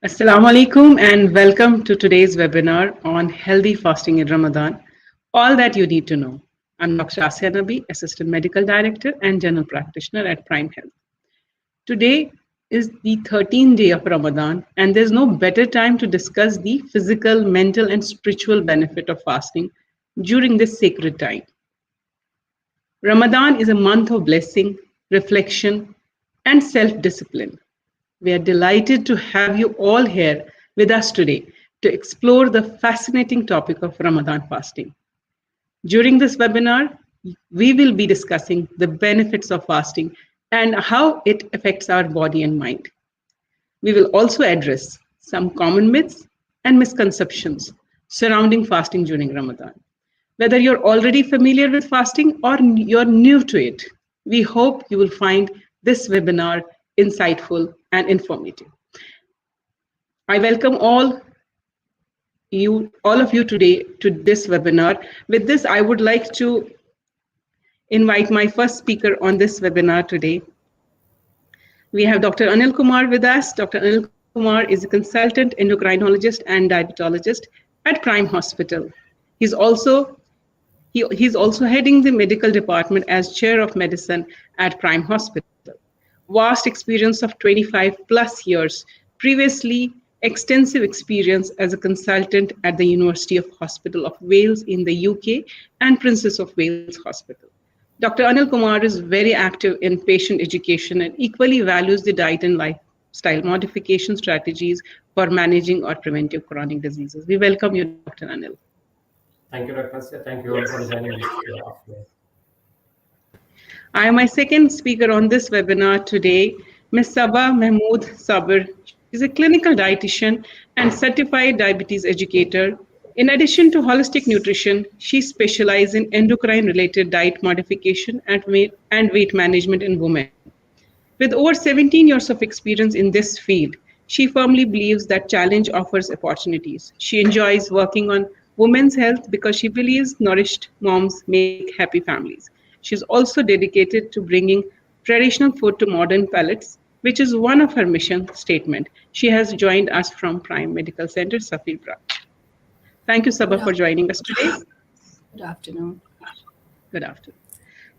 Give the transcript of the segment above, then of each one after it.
Assalamu alaikum and welcome to today's webinar on healthy fasting in Ramadan. All that you need to know. I'm Dr. Asya Nabi, Assistant Medical Director and General Practitioner at Prime Health. Today is the 13th day of Ramadan, and there's no better time to discuss the physical, mental, and spiritual benefit of fasting during this sacred time. Ramadan is a month of blessing, reflection, and self discipline. We are delighted to have you all here with us today to explore the fascinating topic of Ramadan fasting. During this webinar, we will be discussing the benefits of fasting and how it affects our body and mind. We will also address some common myths and misconceptions surrounding fasting during Ramadan. Whether you're already familiar with fasting or you're new to it, we hope you will find this webinar insightful and informative. I welcome all of you today to this webinar. With this, I would like to invite my first speaker on this webinar today. We have Dr. Anil Kumar with us. Dr. Anil Kumar is a consultant endocrinologist and diabetologist at Prime Hospital. He's also heading the medical department as chair of medicine at Prime Hospital. Vast experience of 25 plus years, previously extensive experience as a consultant at the University of Hospital of Wales in the UK and Princess of Wales Hospital. Dr. Anil Kumar is very active in patient education and equally values the diet and lifestyle modification strategies for managing or preventing chronic diseases. We welcome you, Dr. Anil. Thank you, Dr. Asya. Thank you all for joining this afternoon. I am my second speaker on this webinar today, Ms. Saba Mahmood Sabir. She's a clinical dietitian and certified diabetes educator. In addition to holistic nutrition, she specializes in endocrine-related diet modification and weight management in women. With over 17 years of experience in this field, she firmly believes that challenge offers opportunities. She enjoys working on women's health because she believes nourished moms make happy families. She's also dedicated to bringing traditional food to modern palates, which is one of her mission statement. She has joined us from Prime Medical Center, Safir branch. Thank you, Saba, for joining us today. Good afternoon. Good afternoon.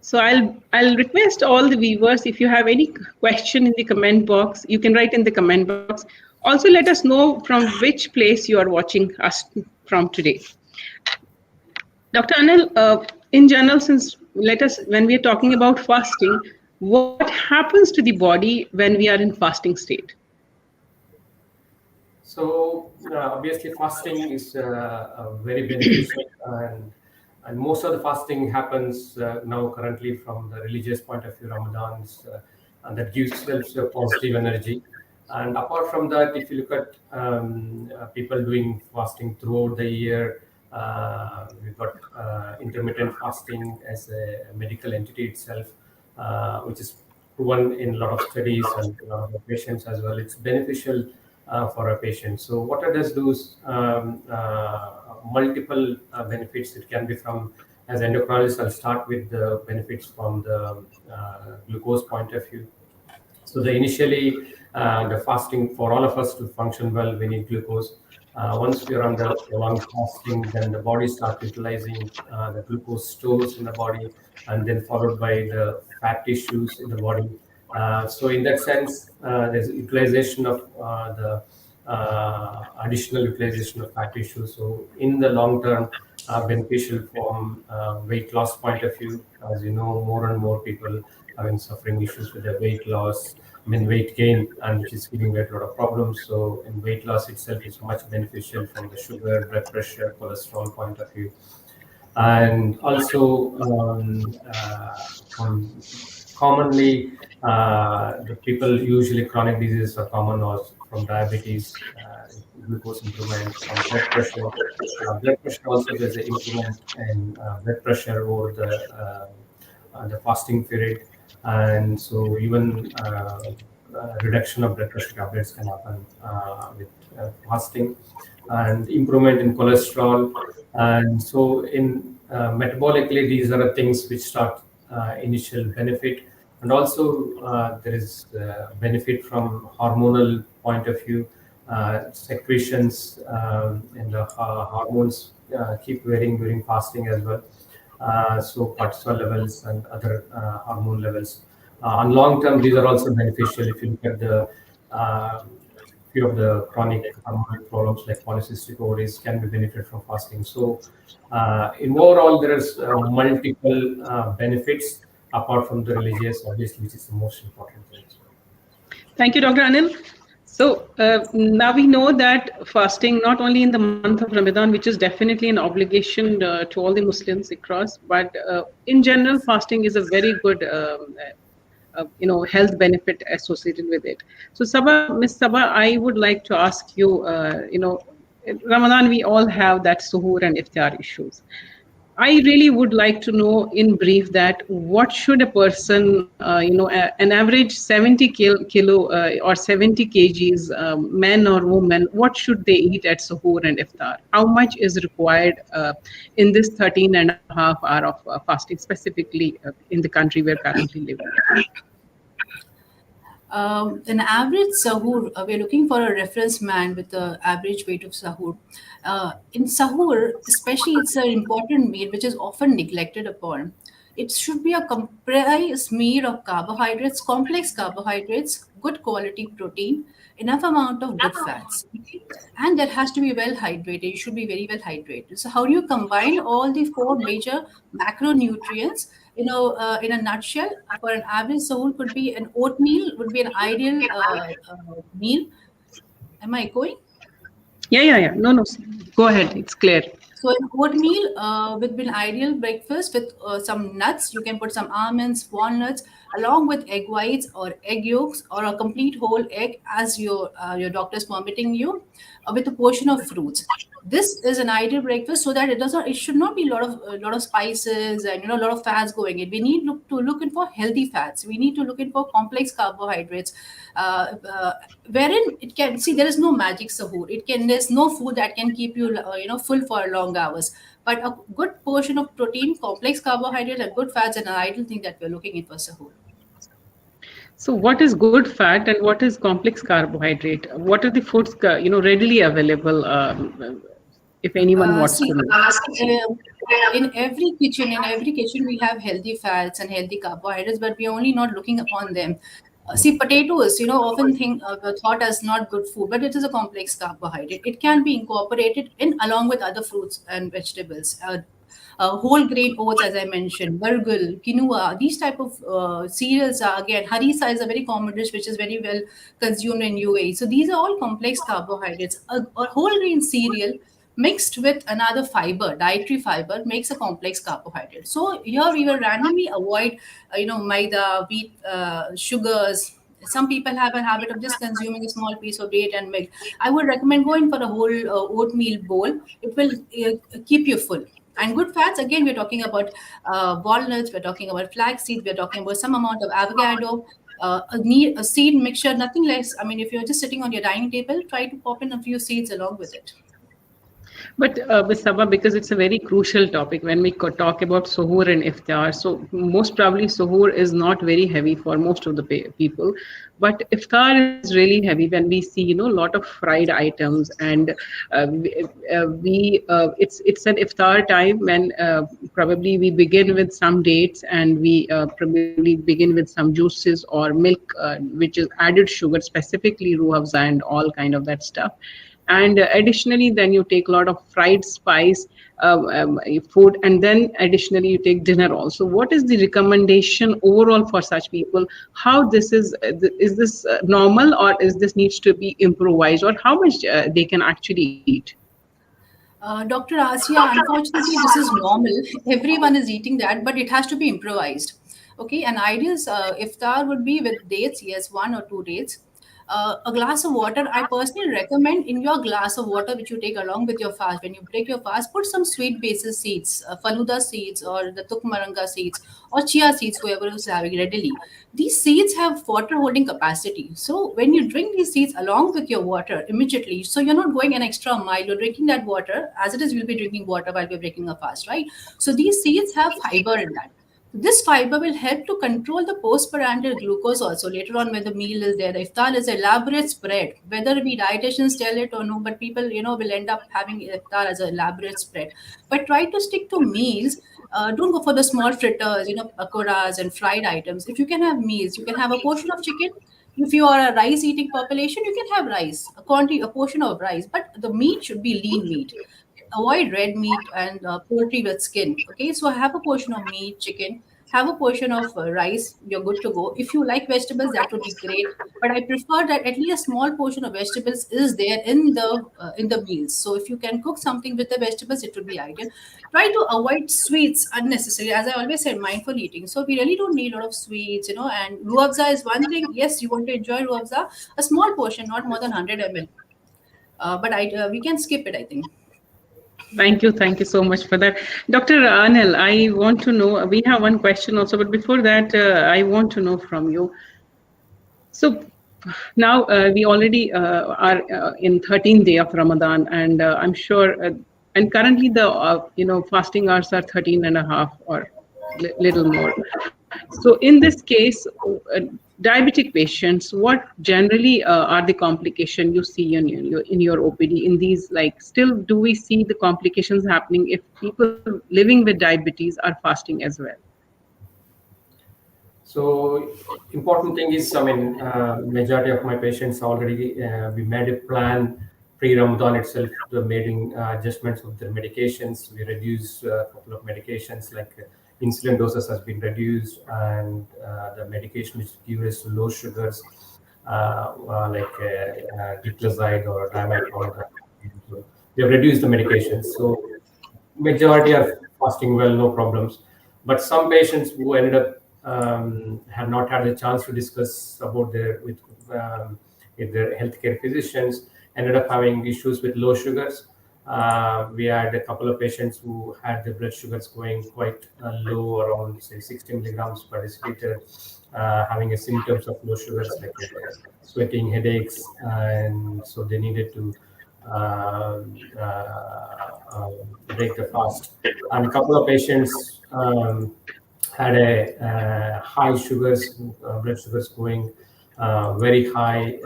So I'll request all the viewers, if you have any question in the comment box, you can write in the comment box. Also, let us know from which place you are watching us from today. Dr. Anil, in general, when we are talking about fasting, what happens to the body when we are in fasting state? So obviously fasting is very beneficial and most of the fasting happens now currently from the religious point of view, Ramadans, and that gives us a positive energy. And apart from that, if you look at people doing fasting throughout the year, we've got intermittent fasting as a medical entity itself, which is proven in a lot of studies and a lot of patients as well. It's beneficial for a patient. So what it does do is multiple benefits. It can be from, as endocrinologist, I'll start with the benefits from the glucose point of view. So initially, the fasting, for all of us to function well, we need glucose. Once we are on the long fasting, then the body starts utilizing the glucose stores in the body, and then followed by the fat tissues in the body. So in that sense, there's utilization of the additional utilization of fat tissue. So in the long term, beneficial from weight loss point of view. As you know, more and more people have been suffering issues with their weight loss, weight gain, and which is giving a lot of problems. So in weight loss itself is much beneficial from the sugar, blood pressure, cholesterol point of view. And also commonly the people, usually chronic diseases are common also from diabetes, glucose improvement, from blood pressure. Blood pressure also, there's an improvement in blood pressure over the fasting period. And so even reduction of blood pressure tablets can happen with fasting, and improvement in cholesterol. And so in metabolically, these are the things which start initial benefit. And also there is benefit from hormonal point of view. secretions and the hormones keep varying during fasting as well. So cortisol levels and other hormone levels. On long term, these are also beneficial. If you look at the few of the chronic hormonal problems like polycystic ovaries can be benefited from fasting. So in overall, there is multiple benefits apart from the religious, obviously, which is the most important thing. Thank you, Dr. Anil. So now we know that fasting, not only in the month of Ramadan, which is definitely an obligation to all the Muslims across, but in general, fasting is a very good, health benefit associated with it. So, Miss Saba, I would like to ask you, in Ramadan, we all have that suhoor and iftar issues. I really would like to know in brief that what should a person, an average 70 kilo or 70 kgs, man or woman, what should they eat at suhoor and iftar? How much is required in this 13 and a half hour of fasting, specifically in the country we're currently living in? An average sahur, we're looking for a reference man with the average weight of sahur. In sahur, especially, it's an important meal which is often neglected upon. It should be a comprised meal of carbohydrates, complex carbohydrates, good quality protein, enough amount of good fats. And that has to be well hydrated. You should be very well hydrated. So, how do you combine all the four major macronutrients? In a nutshell, for an average soul, could be an oatmeal would be an ideal meal. Am I going? Yeah. No. Go ahead. It's clear. So an oatmeal would be an ideal breakfast with some nuts. You can put some almonds, walnuts, along with egg whites or egg yolks or a complete whole egg as your doctor is permitting you, with a portion of fruits. This is an ideal breakfast so that it should not be a lot of spices and a lot of fats going in. We need to look in for healthy fats. We need to look in for complex carbohydrates, wherein it can see there is no magic sahur. There's no food that can keep you full for long hours. But a good portion of protein, complex carbohydrate, and good fats, and an ideal thing that we're looking in for sahur. So, what is good fat and what is complex carbohydrate? What are the foods readily available? If anyone wants See, to know. in every kitchen, we have healthy fats and healthy carbohydrates, but we're only not looking upon them. See, potatoes, often thought as not good food, but it is a complex carbohydrate. It can be incorporated in along with other fruits and vegetables. Whole grain oats, as I mentioned, burgle, quinoa, these type of cereals are again, harissa is a very common dish which is very well consumed in UAE. So these are all complex carbohydrates. A whole grain cereal mixed with another fiber, dietary fiber, makes a complex carbohydrate. So here we will randomly avoid, maida, wheat, sugars. Some people have a habit of just consuming a small piece of date and milk. I would recommend going for a whole oatmeal bowl. It will keep you full. And good fats, again, we're talking about walnuts, we're talking about flax seeds, we're talking about some amount of avocado, a seed mixture, nothing less. I mean, if you're just sitting on your dining table, try to pop in a few seeds along with it. But with Saba, because it's a very crucial topic when we talk about suhoor and iftar. So most probably suhoor is not very heavy for most of the people, but iftar is really heavy when we see a lot of fried items, and it's an iftar time when probably we begin with some dates, and we probably begin with some juices or milk, which is added sugar, specifically ruh afza and all kind of that stuff. And additionally, then you take a lot of fried spice food, and then additionally you take dinner also. What is the recommendation overall for such people? How this is this normal, or is this needs to be improvised, or how much they can actually eat? Dr. Asia, unfortunately, this is normal. Everyone is eating that, but it has to be improvised. Okay, an ideal iftar would be with dates, yes, 1 or 2 dates. A glass of water, I personally recommend in your glass of water, which you take along with your fast, when you break your fast, put some sweet basil seeds, faluda seeds, or the tukmaranga seeds, or chia seeds, whoever is having readily. These seeds have water holding capacity. So when you drink these seeds along with your water immediately, so you're not going an extra mile, you're drinking that water as it is, you'll be drinking water while we're breaking a fast, right? So these seeds have fiber in that. This fiber will help to control the postprandial glucose also later on when the meal is there. The iftar is an elaborate spread, whether we dietitians tell it or no, but people, will end up having iftar as an elaborate spread. But try to stick to meals. Don't go for the small fritters, pakoras and fried items. If you can have meals, you can have a portion of chicken. If you are a rice eating population, you can have rice, a portion of rice, but the meat should be lean meat. Avoid red meat and poultry with skin. Okay, so have a portion of meat, chicken, have a portion of rice. You're good to go. If you like vegetables, that would be great. But I prefer that at least a small portion of vegetables is there in the meals. So if you can cook something with the vegetables, it would be ideal. Try to avoid sweets unnecessarily. As I always said, mindful eating. So we really don't need a lot of sweets, And ruafza is one thing. Yes, you want to enjoy ruafza, a small portion, not more than 100 ml. But we can skip it, I think. Thank you so much for that. Dr. Anil, I want to know, we have one question also, but before that, I want to know from you. So now we already are in 13th day of Ramadan, and I'm sure, and currently the, fasting hours are 13 and a half or little more. So in this case, diabetic patients, what generally are the complications you see in your OPD? In these, like, still do we see the complications happening if people living with diabetes are fasting as well? So important thing is, majority of my patients already, we made a plan pre-Ramadan itself, making adjustments of their medications. We reduced a couple of medications, like insulin doses has been reduced, and the medication which gives us low sugars, like glycoside or diamide. So we have reduced the medications. So majority are fasting well, no problems. But some patients who ended up have not had a chance to discuss about with their healthcare physicians, ended up having issues with low sugars. We had a couple of patients who had their blood sugars going quite low, around say 60 milligrams per deciliter, having a symptoms of low sugars like sweating, headaches, and so they needed to break the fast. And a couple of patients had a high sugars, blood sugars going very high,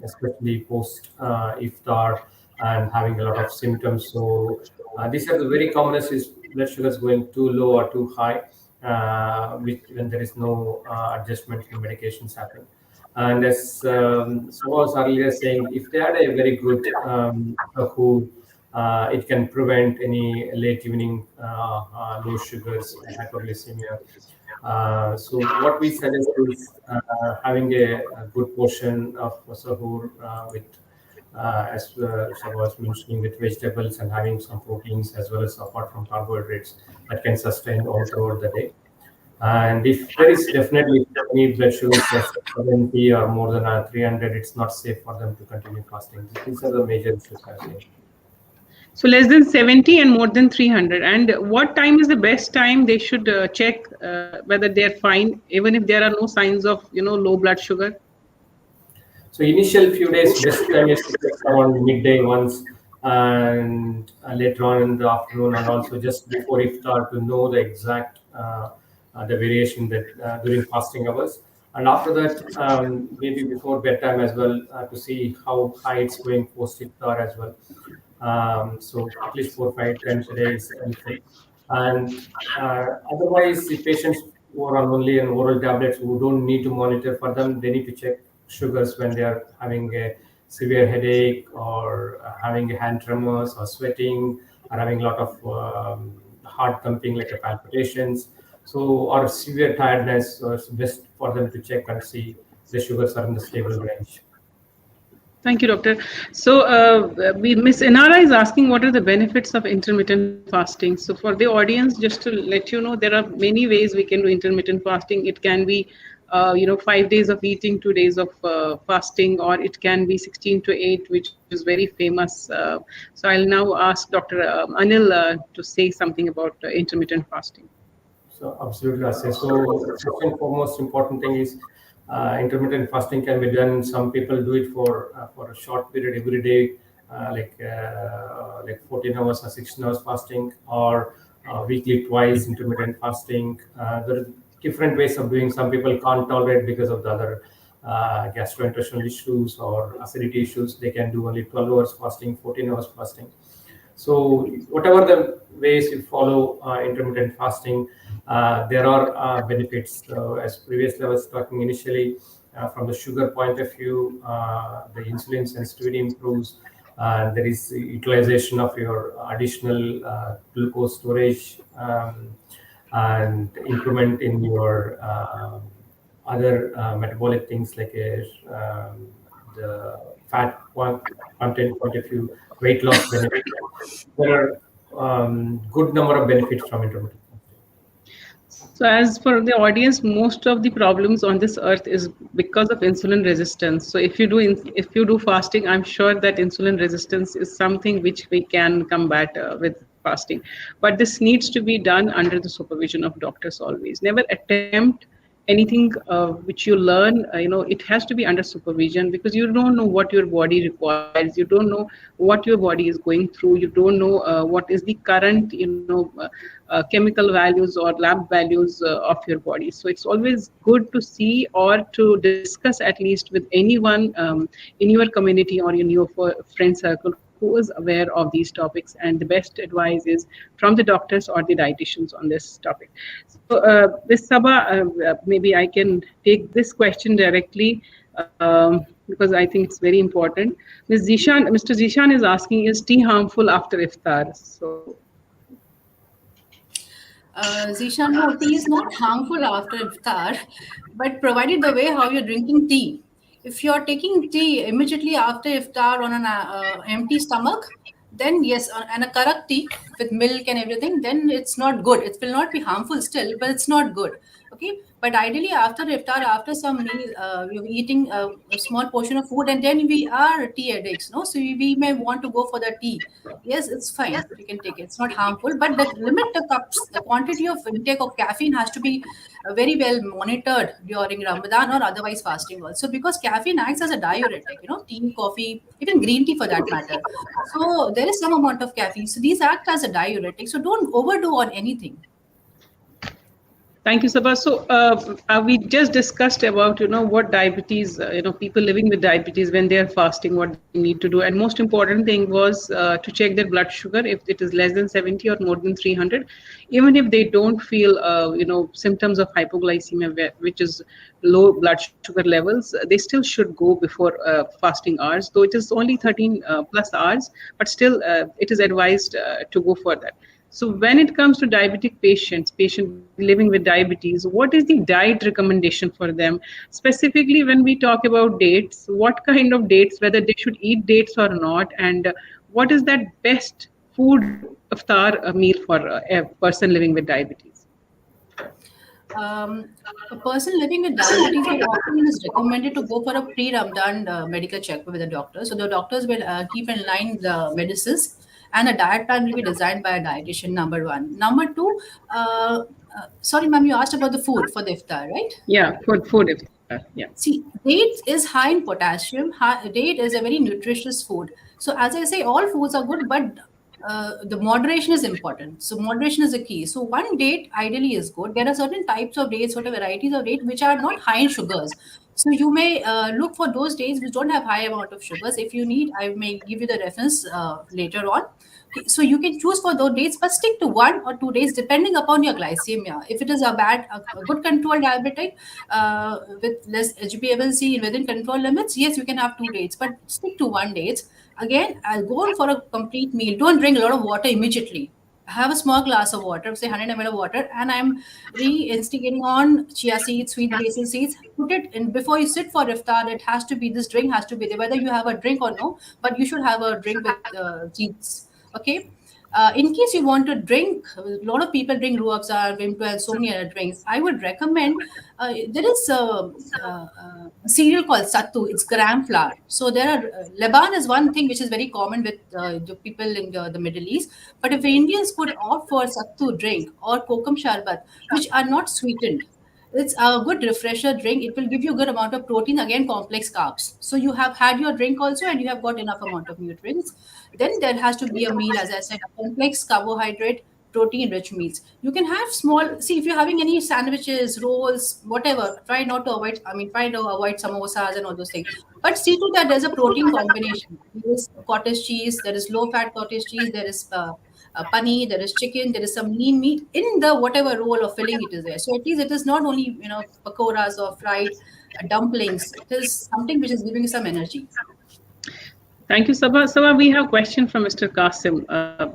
especially post iftar, and having a lot of symptoms. So these are the very common is blood sugars going too low or too high, when there is no adjustment in medications happen. And as Saba was earlier saying, if they had a very good who it can prevent any late evening low sugars, hypoglycemia. So what we suggest is having a good portion of sahur with, as Saba was mentioning, with vegetables and having some proteins as well as apart from carbohydrates that can sustain all throughout the day. And if there is definitely any blood sugars less than 70 or more than 300, it's not safe for them to continue fasting. These are the major issues I've seen. So less than 70 and more than 300. And what time is the best time they should check whether they are fine, even if there are no signs of, low blood sugar? So initial few days, best time is to check around midday once, and later on in the afternoon, and also just before iftar to know the exact the variation that during fasting hours. And after that, maybe before bedtime as well, to see how high it's going post iftar as well. So at least 4 or 5 times a day is helpful. And otherwise, the patients who are on only an oral tablets who don't need to monitor for them, they need to check sugars when they are having a severe headache or having a hand tremors or sweating or having a lot of heart thumping like a palpitations. So or severe tiredness, so it's best for them to check and see the sugars are in the stable range. Thank you, doctor. So Miss Inara is asking what are the benefits of intermittent fasting. So for the audience, just to let you know, there are many ways we can do intermittent fasting. It can be 5 days of eating, 2 days of fasting, or it can be 16 to 8, which is very famous. So I'll now ask Dr. Anil to say something about intermittent fasting. So absolutely, Asya. So first and foremost important thing is intermittent fasting can be done. Some people do it for a short period every day, like 14 hours or 16 hours fasting, or weekly twice intermittent fasting. There are different ways of doing. Some people can't tolerate because of the other gastrointestinal issues or acidity issues. They can do only 12 hours fasting, 14 hours fasting. So whatever the ways you follow intermittent fasting, there are benefits. As previously I was talking initially, from the sugar point of view, the insulin sensitivity improves. There is utilization of your additional glucose storage, and improvement in your other metabolic things like the fat content point of view, weight loss benefit. There are good number of benefits from intermittent fasting. So, as for the audience, most of the problems on this earth is because of insulin resistance. So, if you do fasting, I'm sure that insulin resistance is something which we can combat with fasting. But this needs to be done under the supervision of doctors always. Never attempt anything which you learn. It has to be under supervision, because you don't know what your body requires. You don't know what your body is going through. You don't know what is the current chemical values or lab values of your body. So it's always good to see or to discuss at least with anyone in your community or in your friend circle who is aware of these topics, and the best advice is from the doctors or the dietitians on this topic. So this Saba, maybe I can take this question directly, because I think it's very important. Mr. Zishan is asking, is tea harmful after iftar? So Zishan, no, tea is not harmful after iftar, but provided the way how you're drinking tea. If you're taking tea immediately after iftar on an empty stomach, then yes, and a correct tea with milk and everything, then it's not good. It will not be harmful still, but it's not good. Okay, but ideally after iftar, after some meal, you're eating a small portion of food, and then we are tea addicts, no? So we may want to go for the tea. Yes, it's fine. You can take it. It's not harmful, but the limit the cups, the quantity of intake of caffeine has to be very well monitored during Ramadan or otherwise fasting also, because caffeine acts as a diuretic. Tea, coffee, even green tea for that matter. So there is some amount of caffeine. So these act as a diuretic. So don't overdo on anything. thank you, Sabha. So we just discussed about what diabetes, people living with diabetes when they are fasting, what they need to do, and most important thing was to check their blood sugar if it is less than 70 or more than 300. Even if they don't feel symptoms of hypoglycemia, which is low blood sugar levels, they still should go before fasting hours. Though it is only 13 plus hours, but still it is advised to go for that. So when it comes to diabetic patients living with diabetes, what is the diet recommendation for them? Specifically, when we talk about dates, what kind of dates, whether they should eat dates or not, and what is that best food iftar meal for a person living with diabetes? A person living with diabetes, very often is recommended to go for a pre-Ramadan medical checkup with a doctor. So the doctors will keep in line the medicines, and a diet plan will be designed by a dietitian. Number one. Number two, sorry, ma'am, you asked about the food for the iftar, right? Yeah, food iftar. Yeah. See, date is high in potassium. Date is a very nutritious food. So, as I say, all foods are good, but the moderation is important. So, moderation is the key. So, one date ideally is good. There are certain types of dates, certain varieties of date which are not high in sugars. So, you may look for those dates which don't have high amount of sugars. If you need, I may give you the reference later on. Okay, so you can choose for those dates, but stick to 1 or 2 days depending upon your glycemia. If it is a good control diabetic with less HbA1c within control limits, yes, you can have 2 dates, but stick to 1 dates. Again, I'll go on for a complete meal. Don't drink a lot of water immediately. Have a small glass of water, say 100 ml of water, and I'm re-instigating on chia seeds, sweet basil seeds. Put it in before you sit for iftar. It has to be this drink has to be there, whether you have a drink or no. But you should have a drink with seeds. Okay. In case you want to drink, a lot of people drink ruafza, vimto, and so many other drinks. I would recommend there is a cereal called sattu. It's gram flour. So there are Leban is one thing which is very common with the people in the Middle East. But if Indians could opt for sattu drink or kokum sharbat, which are not sweetened, it's a good refresher drink. It will give you a good amount of protein, again, complex carbs. So you have had your drink also and you have got enough amount of nutrients. Then there has to be a meal, as I said, a complex carbohydrate, protein-rich meals. You can have small. See, if you're having any sandwiches, rolls, whatever, try not to avoid. I mean, try to avoid samosas and all those things. But see to that there's a protein combination. There is cottage cheese. There is low-fat cottage cheese. There is paneer. There is chicken. There is some lean meat in the whatever roll of filling it is there. So at least it is not only pakoras or fried dumplings. It is something which is giving you some energy. Thank you, Saba. Saba, we have a question from Mr. Qasim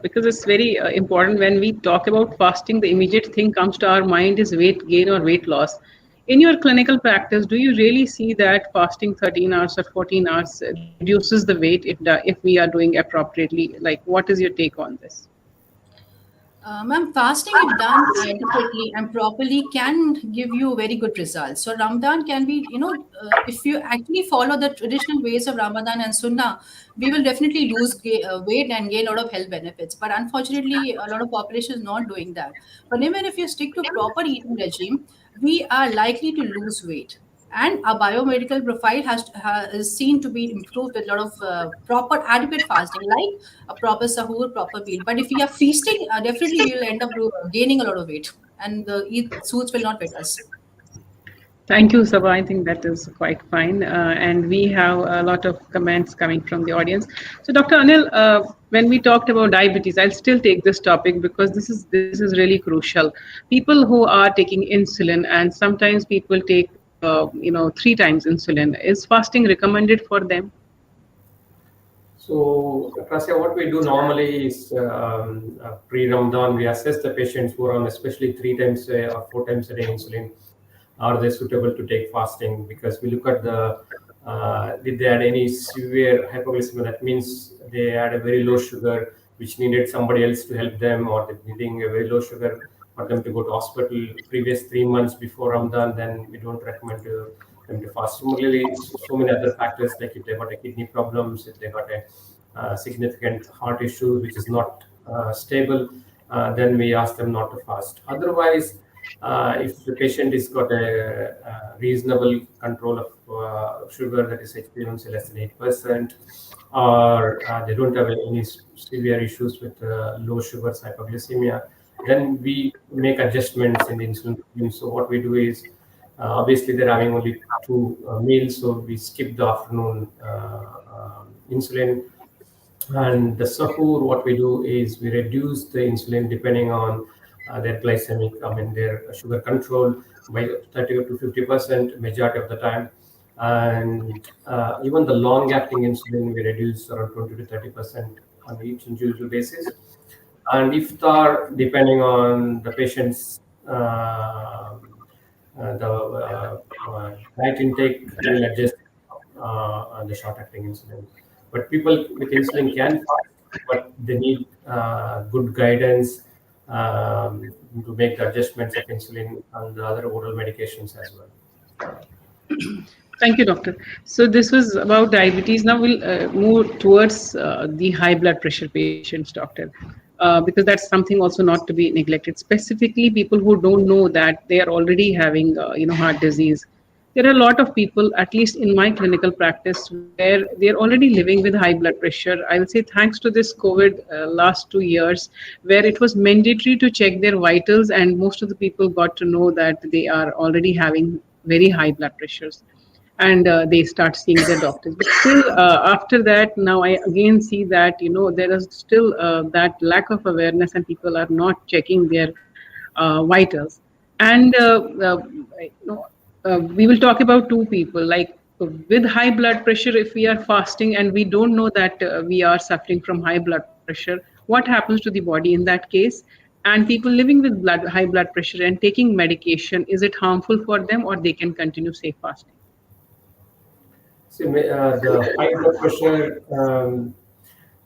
because it's very important. When we talk about fasting, the immediate thing comes to our mind is weight gain or weight loss. In your clinical practice, do you really see that fasting 13 hours or 14 hours reduces the weight if we are doing appropriately? Like, what is your take on this? Ma'am, fasting if done adequately and properly can give you very good results. So Ramadan can be, if you actually follow the traditional ways of Ramadan and Sunnah, we will definitely lose weight and gain a lot of health benefits. But unfortunately, a lot of population is not doing that. But even if you stick to proper eating regime, we are likely to lose weight. And our biomedical profile is seen to be improved with a lot of proper adequate fasting, like a proper sahur, proper meal. But if we are feasting, definitely we will end up gaining a lot of weight, and the eat foods will not fit us. Thank you, Sabha. I think that is quite fine. And we have a lot of comments coming from the audience. So, Dr. Anil, when we talked about diabetes, I'll still take this topic because this is really crucial. People who are taking insulin, and sometimes people take 3 times insulin. Is fasting recommended for them? So, Prasya, what we do normally is pre-Ramadan, we assess the patients who are on especially 3 times or 4 times a day insulin. Are they suitable to take fasting? Because we look at did they had any severe hypoglycemia? That means they had a very low sugar, which needed somebody else to help them, or they're needing a very low sugar for them to go to hospital previous 3 months before Ramadan. Then we don't recommend them to fast. Similarly, so many other factors, like if they got a kidney problems, if they got a significant heart issue which is not stable, then we ask them not to fast. Otherwise, if the patient has got a reasonable control of sugar, that is HbA1c less than 8%, or they don't have any severe issues with low sugars, hypoglycemia, then we make adjustments in the insulin regime. So what we do is, obviously they're having only 2 meals, so we skip the afternoon insulin. And the sahur, what we do is we reduce the insulin depending on their their sugar control by 30 to 50% majority of the time. And even the long-acting insulin, we reduce around 20 to 30% on each individual basis. And iftar, depending on the patient's diet intake, we will adjust on the short-acting insulin. But people with insulin can fast, but they need good guidance to make the adjustments of insulin and the other oral medications as well. Thank you, doctor. So this was about diabetes. Now we'll move towards the high blood pressure patients, doctor, because that's something also not to be neglected. Specifically, people who don't know that they are already having, heart disease. There are a lot of people, at least in my clinical practice, where they're already living with high blood pressure. I will say thanks to this COVID last 2 years, where it was mandatory to check their vitals, and most of the people got to know that they are already having very high blood pressures, and they start seeing their doctors. But still, after that, now I again see that there is still that lack of awareness, and people are not checking their vitals. And we will talk about two people, like with high blood pressure. If we are fasting and we don't know that we are suffering from high blood pressure, what happens to the body in that case? And people living with high blood pressure and taking medication, is it harmful for them, or they can continue safe fasting? See, the high blood pressure,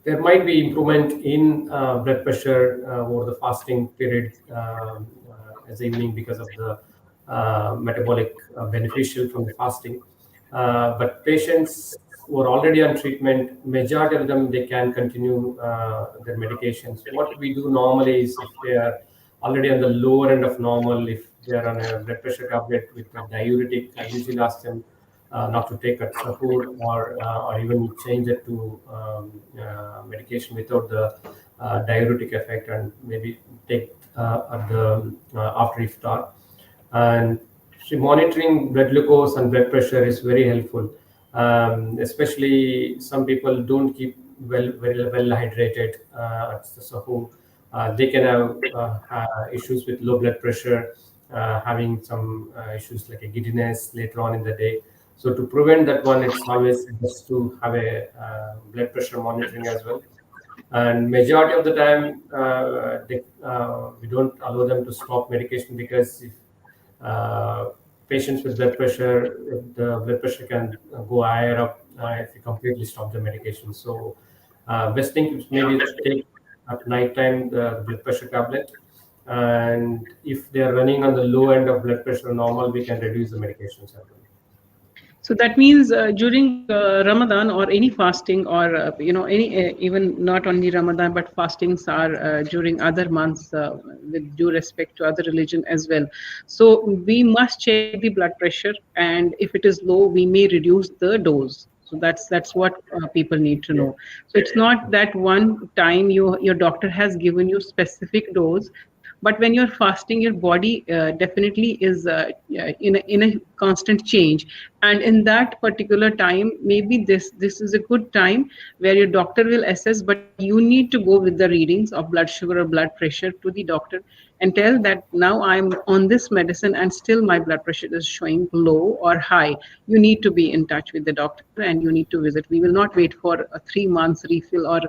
there might be improvement in blood pressure over the fasting period as evening because of the metabolic beneficial from the fasting. But patients who are already on treatment, majority of them, they can continue their medications. What we do normally is, if they are already on the lower end of normal, if they are on a blood pressure tablet with a diuretic, I usually ask them not to take at sahur, or even change it to medication without the diuretic effect, and maybe take at the after iftar. And monitoring blood glucose and blood pressure is very helpful. Especially some people don't keep very well hydrated, so who they can have issues with low blood pressure, having some issues like a giddiness later on in the day. So to prevent that one, it's always best to have a blood pressure monitoring as well. And majority of the time, we don't allow them to stop medication, because if uh, patients with blood pressure, the blood pressure can go higher up if you completely stop the medication. So best thing is maybe take at night time the blood pressure tablet, and if they are running on the low end of blood pressure normal, we can reduce the medications as well. So that means during Ramadan or any fasting, or any even not only Ramadan, but fastings are during other months with due respect to other religion as well. So we must check the blood pressure, and if it is low, we may reduce the dose. So that's what people need to Yeah. know. So it's not that one time your doctor has given you specific dose, but when you're fasting, your body definitely is in a constant change, and in that particular time, maybe this is a good time where your doctor will assess, but you need to go with the readings of blood sugar or blood pressure to the doctor and tell that now I'm on this medicine and still my blood pressure is showing low or high. You need to be in touch with the doctor and you need to visit. We will not wait for a 3 months refill or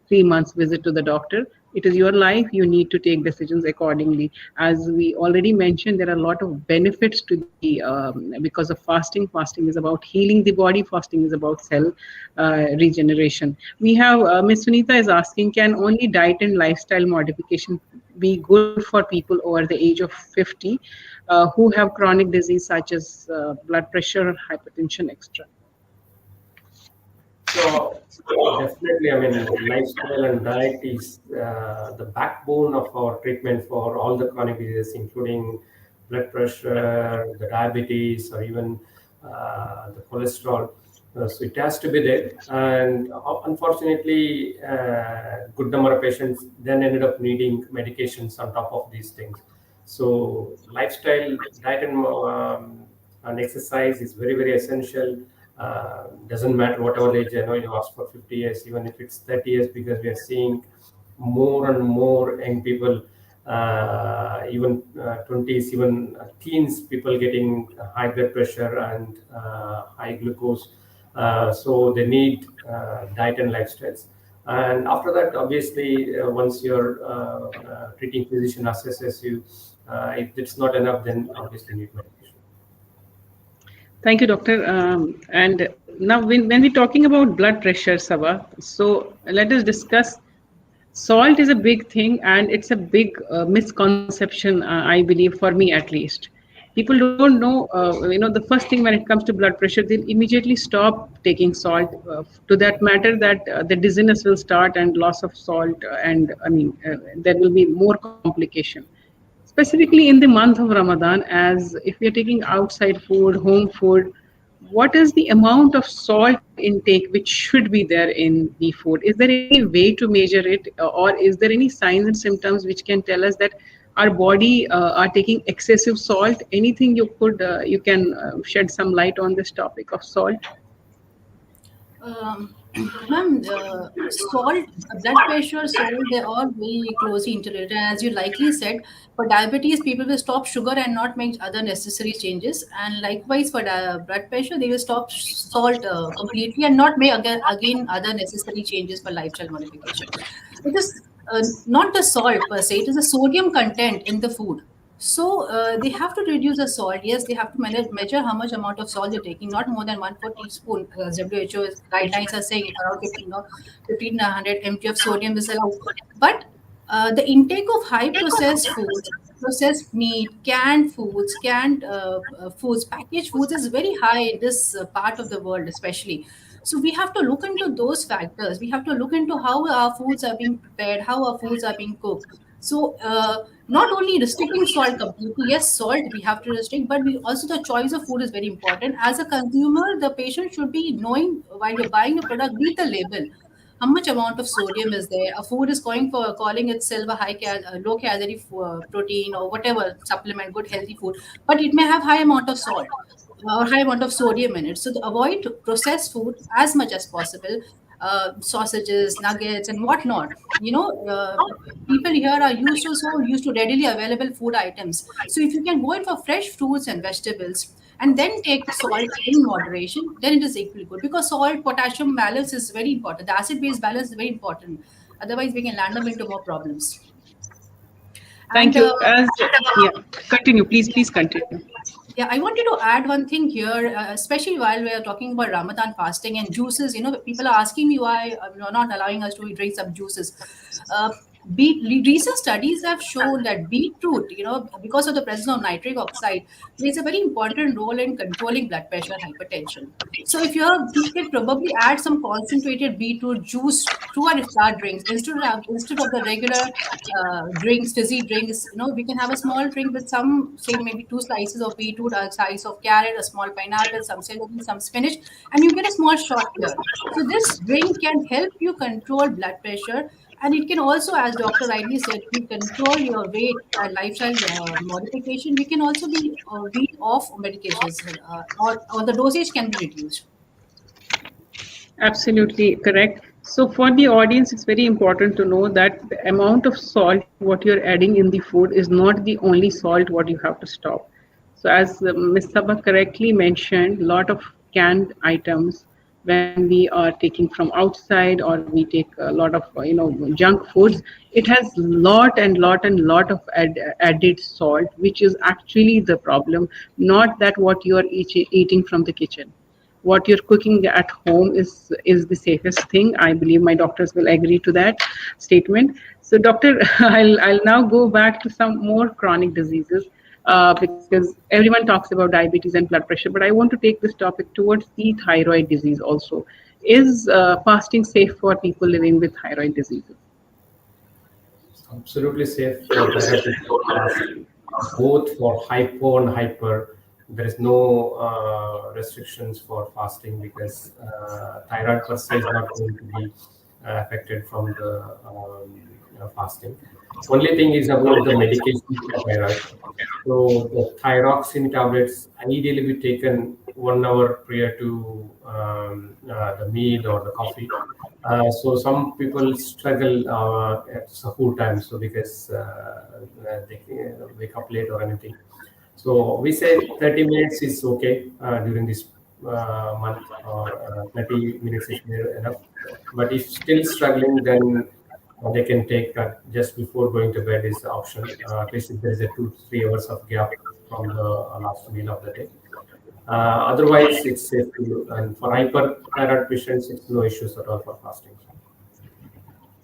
3 months visit to the doctor. It is your life. You need to take decisions accordingly. As we already mentioned, there are a lot of benefits to the because of fasting. Fasting is about healing the body. Fasting is about cell regeneration. We have Ms. Sunita is asking, can only diet and lifestyle modification be good for people over the age of 50 who have chronic disease such as blood pressure or hypertension, etc.? So definitely, I mean, lifestyle and diet is the backbone of our treatment for all the chronic diseases, including blood pressure, the diabetes, or even the cholesterol. So it has to be there. And unfortunately, good number of patients then ended up needing medications on top of these things. So lifestyle, diet, and exercise is very essential. Doesn't matter whatever age, I know you ask for 50 years, even if it's 30 years, because we are seeing more and more young people, even 20s, even teens, people getting high blood pressure and high glucose. So they need diet and lifestyles. And after that, obviously, once your treating physician assesses you, if it's not enough, then obviously need medication. Thank you, doctor. And now, when we're talking about blood pressure, Saba, so let us discuss. Salt is a big thing, and it's a big misconception, I believe, for me at least. People don't know, the first thing when it comes to blood pressure, they'll immediately stop taking salt. To that matter, that the dizziness will start and loss of salt, and I mean, there will be more complication. Specifically in the month of Ramadan, as if we are taking outside food, home food, what is the amount of salt intake which should be there in the food? Is there any way to measure it, or is there any signs and symptoms which can tell us that our body are taking excessive salt? Anything you can shed some light on this topic of salt? Um, Ma'am, salt, blood pressure, salt, they're all very closely interrelated. And as you likely said, for diabetes, people will stop sugar and not make other necessary changes. And likewise, for blood pressure, they will stop salt completely and not make again other necessary changes for lifestyle modification. It is not the salt per se, it is the sodium content in the food. So they have to reduce the salt. Yes, they have to measure how much amount of salt they're taking, not more than 1/4 teaspoon. WHO guidelines are saying around 15 or 1500 mg of sodium is allowed. But the intake of high processed foods, processed meat, canned foods, packaged foods is very high in this part of the world, especially. So we have to look into those factors. We have to look into how our foods are being prepared, how our foods are being cooked. So not only restricting salt completely, yes, salt we have to restrict, but we also the choice of food is very important. As a consumer, the patient should be knowing while you're buying a product, read the label. how much amount of sodium is there. A food is calling itself a low calorie protein or whatever supplement, good healthy food, but it may have high amount of salt or high amount of sodium in it. So to avoid processed food as much as possible, sausages, nuggets, and whatnot. People here are used to readily available food items. So if you can go in for fresh fruits and vegetables and then take salt in moderation, then it is equally good, because salt potassium balance is very important. The acid base balance is very important. Otherwise, we can land up into more problems. Thank And you. Yeah, continue, please continue. yeah, I wanted to add one thing here, especially while we are talking about Ramadan fasting and juices. People are asking me why you're not allowing us to drink some juices. Uh, Recent studies have shown that beetroot, because of the presence of nitric oxide, plays a very important role in controlling blood pressure, hypertension. So if you can probably add some concentrated beetroot juice to our iftar drinks instead of the regular drinks, fizzy drinks. We can have a small drink with some, say maybe two slices of beetroot, a slice of carrot, a small pineapple, some celery, some spinach, and you get a small shot here. So this drink can help you control blood pressure, and it can also, as Dr. rightly said, if you control your weight and lifestyle modification, we can also be wean off medications, or the dosage can be reduced. Absolutely correct. So for the audience, it's very important to know that the amount of salt what you're adding in the food is not the only salt what you have to stop. So as Ms. Saba correctly mentioned, a lot of canned items when we are taking from outside, or we take a lot of junk foods, it has lot of added salt, which is actually the problem, not that what you are eating from the kitchen. What you're cooking at home is the safest thing. I believe my doctors will agree to that statement. So doctor, I'll now go back to some more chronic diseases, because everyone talks about diabetes and blood pressure, but I want to take this topic towards the thyroid disease also. Is fasting safe for people living with thyroid diseases? Absolutely safe for thyroid fast, both for hypo and hyper. There is no restrictions for fasting, because thyroid per se is not going to be affected from the fasting. Only thing is about the medication for thyroid. So the thyroxine tablets ideally be taken 1 hour prior to the meal or the coffee. So some people struggle at sahur time, so because they wake up late or anything. So we say 30 minutes is okay during this month, or 30 minutes is enough. But if still struggling, then they can take just before going to bed is the option. At least if there is a 2 to 3 hours of gap from the last meal of the day. Otherwise, it's safe to do. And for hyperthyroid patients, it's no issues at all for fasting.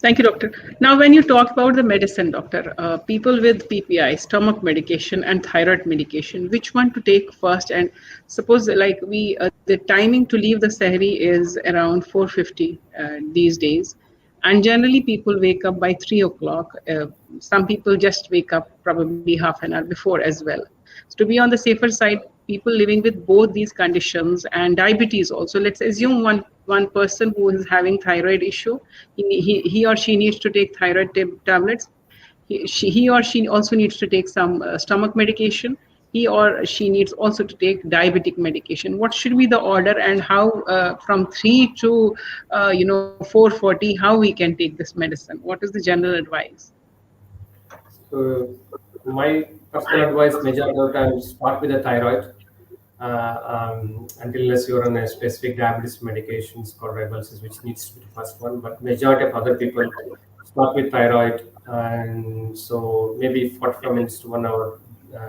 Thank you, doctor. Now, when you talk about the medicine, doctor, people with PPI, stomach medication and thyroid medication, which one to take first? And suppose like the timing to leave the sahri is around 4:50 these days. And generally people wake up by 3 o'clock. Some people just wake up probably half an hour before as well. So to be on the safer side, people living with both these conditions and diabetes also, let's assume one person who is having thyroid issue, he or she needs to take thyroid tablets. He or she also needs to take some stomach medication. He or she needs also to take diabetic medication. What should be the order, and how from 3 to 4:40, how we can take this medicine? What is the general advice? So my personal advice, majority of the time, start with the thyroid. Unless you're on a specific diabetes medications called Rybelsus, which needs to be the first one. But majority of other people start with thyroid, and so maybe 45 minutes to 1 hour,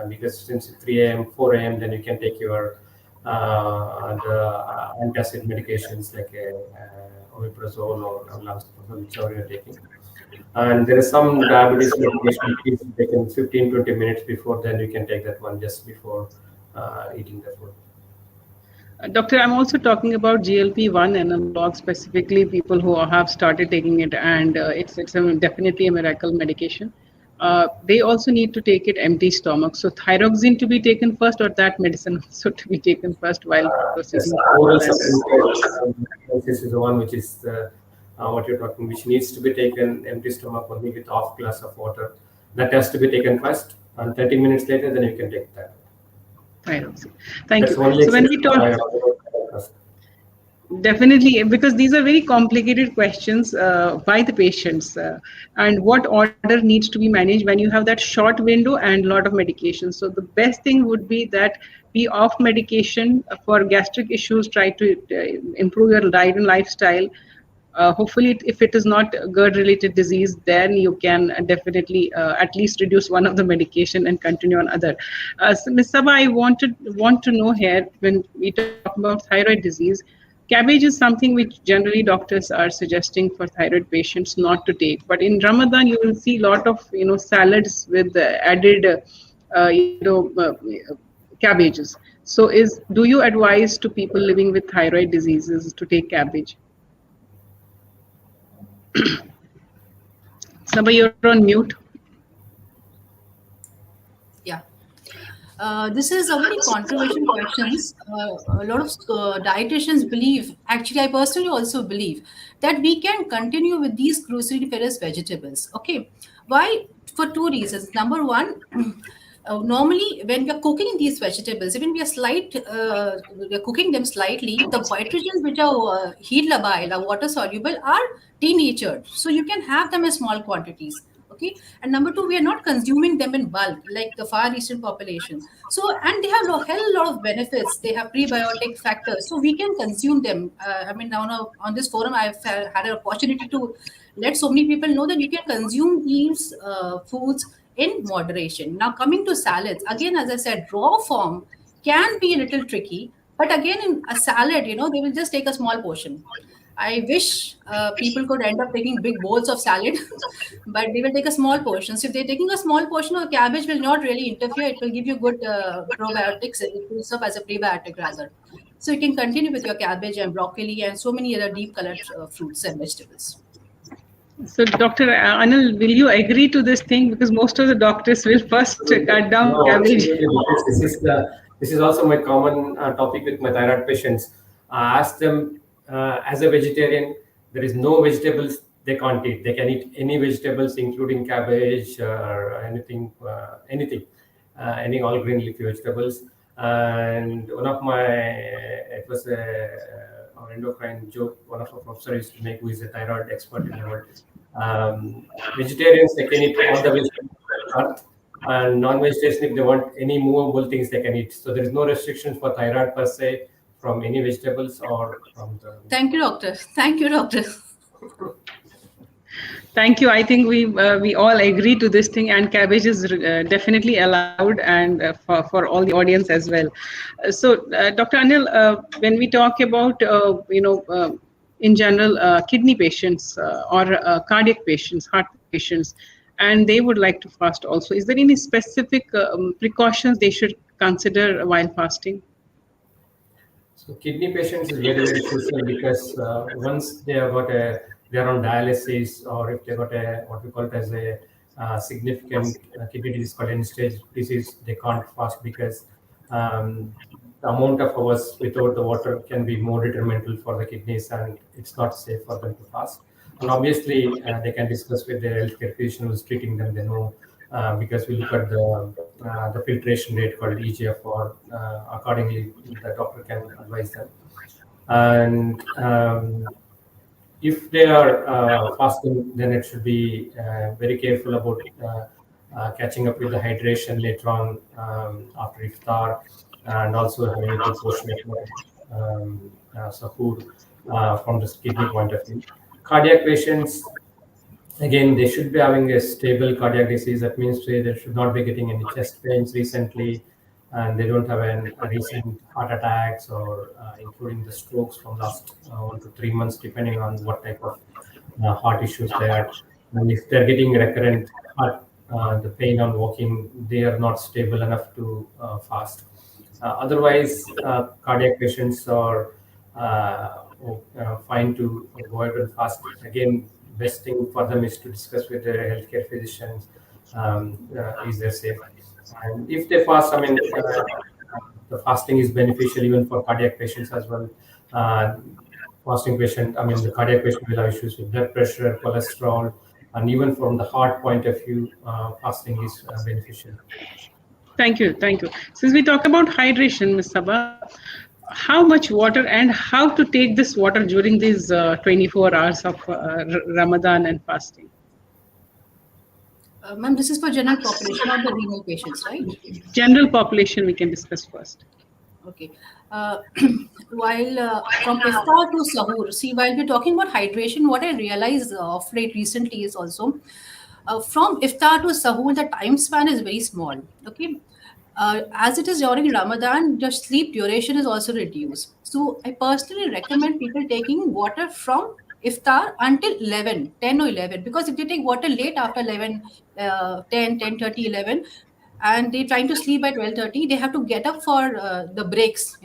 because since 3 a.m., 4 a.m., then you can take your the antacid medications like omeprazole or lansoprazole, whichever you're taking. And there is some diabetes medication which is taken 15-20 minutes before, then you can take that one just before eating the food. Doctor, I'm also talking about GLP-1 analog, specifically people who have started taking it, and it's definitely a miracle medication. They also need to take it empty stomach. So thyroxine to be taken first, or that medicine also to be taken first while proceeding? Yes, oral supplement. This is the one which is what you're talking, which needs to be taken empty stomach only with half glass of water. That has to be taken first, and 30 minutes later, then you can take that. Right. Thank That's you. only So when we exception talk, definitely, because these are very complicated questions by the patients, and what order needs to be managed when you have that short window and lot of medication. So the best thing would be that be off medication for gastric issues. Try to improve your diet and lifestyle. Hopefully, if it is not GERD-related disease, then you can definitely at least reduce one of the medication and continue on other. So, Ms. Saba, I want to know here, when we talk about thyroid disease, cabbage is something which generally doctors are suggesting for thyroid patients not to take. But in Ramadan, you will see a lot of salads with added cabbages. So, do you advise to people living with thyroid diseases to take cabbage? Saba, you're on mute. Yeah. This is a very controversial questions. A lot of dietitians believe, actually, I personally also believe that we can continue with these cruciferous vegetables. Okay, why? For two reasons. Number one, normally when we are cooking these vegetables, even we are cooking them slightly, the nitrogens which are heat labile, are water soluble, are denatured. So you can have them in small quantities. Okay, and number two, we are not consuming them in bulk like the far eastern population. So, and they have a hell lot of benefits. They have prebiotic factors, so we can consume them. I mean, on this forum, I've had an opportunity to let so many people know that you can consume these foods in moderation. Now, coming to salads, again, as I said, raw form can be a little tricky, but again, in a salad, they will just take a small portion. I wish people could end up taking big bowls of salad, but they will take a small portion. So if they're taking a small portion of cabbage, will not really interfere. It will give you good probiotics. It will serve as a prebiotic rather. So you can continue with your cabbage and broccoli and so many other deep colored fruits and vegetables. So, Dr. Anil, will you agree to this thing? Because most of the doctors will first cut down No, cabbage. absolutely, because this is also my common topic with my thyroid patients. I ask them, as a vegetarian, there is no vegetables they can't eat. They can eat any vegetables, including cabbage or anything, any all green leafy vegetables. And one of my, it was our endocrine joke, one of our professors used to make, who is a thyroid expert in the world. Vegetarians, they can eat all the vegetables on earth, and non-vegetarians, if they want any movable things, they can eat. So there is no restriction for thyroid per se from any vegetables or from the. Thank you, doctor. Thank you, doctor. Thank you. I think we all agree to this thing, and cabbage is definitely allowed, and for all the audience as well. Dr. Anil, when we talk about in general kidney patients or cardiac patients, heart patients, and they would like to fast also, is there any specific precautions they should consider while fasting? So kidney patients is very, very crucial, because once they have got they're on dialysis, or if they got what we call it as a significant kidney disease called end-stage disease, they can't fast, because the amount of hours without the water can be more detrimental for the kidneys, and it's not safe for them to fast. And obviously, they can discuss with their healthcare physician who's treating them. They know, because we look at the filtration rate called EGFR. Accordingly, the doctor can advise them. And if they are fasting, then it should be very careful about catching up with the hydration later on after iftar, and also having a good portion of sahur from the kidney point of view. Cardiac patients, again, they should be having a stable cardiac disease. That means they should not be getting any chest pains recently, and they don't have a recent heart attacks, or including the strokes from last 1 to 3 months, depending on what type of heart issues they are. And if they're getting recurrent heart, the pain on walking, they are not stable enough to fast. Otherwise, cardiac patients are fine to go ahead and fast. Again, best thing for them is to discuss with their healthcare physicians. Is there safe? And if they fast, I mean, the fasting is beneficial even for cardiac patients as well. fasting patient, I mean, the cardiac patient will have issues with blood pressure, cholesterol, and even from the heart point of view, fasting is beneficial. Thank you. Thank you. Since we talk about hydration, Ms. Saba, how much water and how to take this water during these 24 hours of Ramadan and fasting? Ma'am, this is for general population, not the renal patients, right? General population, we can discuss first. Okay. Uh, while from iftar to sahur, see, while we're talking about hydration, what I realized of late recently is also from iftar to sahur, the time span is very small. Okay. As it is during Ramadan, the sleep duration is also reduced. So I personally recommend people taking water from iftar until 11, 10 or 11, because if they take water late after 11, 10, 10:30, 11, and they're trying to sleep by 12:30, they have to get up for the breaks,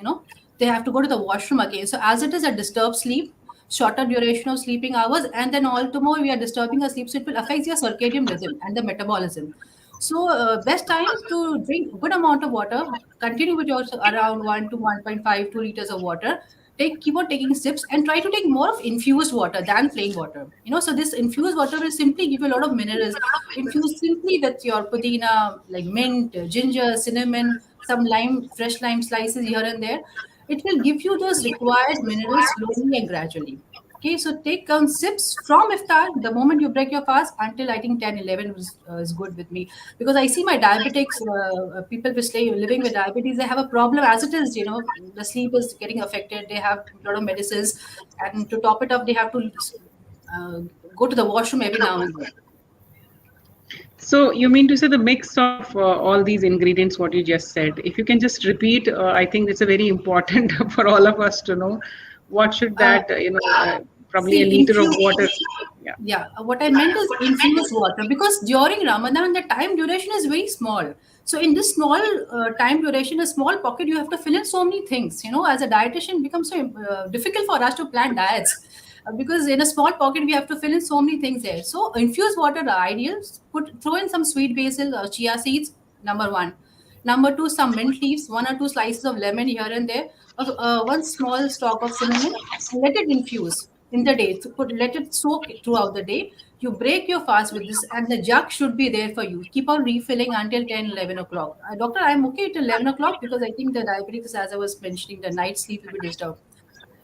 they have to go to the washroom again. So as it is a disturbed sleep, shorter duration of sleeping hours, and then all tomorrow we are disturbing our sleep, so it will affect your circadian rhythm and the metabolism. So best time to drink good amount of water, continue with your around 1 to 1.5 2 liters of water. Keep on taking sips and try to take more of infused water than plain water. So this infused water will simply give you a lot of minerals. Infused simply with your pudina, like mint, ginger, cinnamon, some lime, fresh lime slices here and there. It will give you those required minerals slowly and gradually. Okay, so take sips from iftar, the moment you break your fast, until I think 10, 11 is good with me. Because I see my diabetics, people who stay living with diabetes, they have a problem as it is, the sleep is getting affected. They have a lot of medicines. And to top it up, they have to uh, go to the washroom every now and then. So you mean to say the mix of all these ingredients, what you just said, if you can just repeat, I think it's a very important for all of us to know what should Uh, that, probably a See, liter of water. Yeah. yeah, what I meant is infused water, because during Ramadan the time duration is very small. So in this small time duration, a small pocket, you have to fill in so many things. As a dietitian, it becomes so difficult for us to plan diets, because in a small pocket we have to fill in so many things there. So infused water are ideal. Throw in some sweet basil or chia seeds. Number one. Number two, some mint leaves, one or two slices of lemon here and there, one small stalk of cinnamon, and let it infuse in the day. Let it soak throughout the day. You break your fast with this, and the jug should be there for you. Keep on refilling until 10, 11 o'clock. Doctor, I'm okay till 11 o'clock because I think the diabetics, as I was mentioning, the night sleep will be disturbed.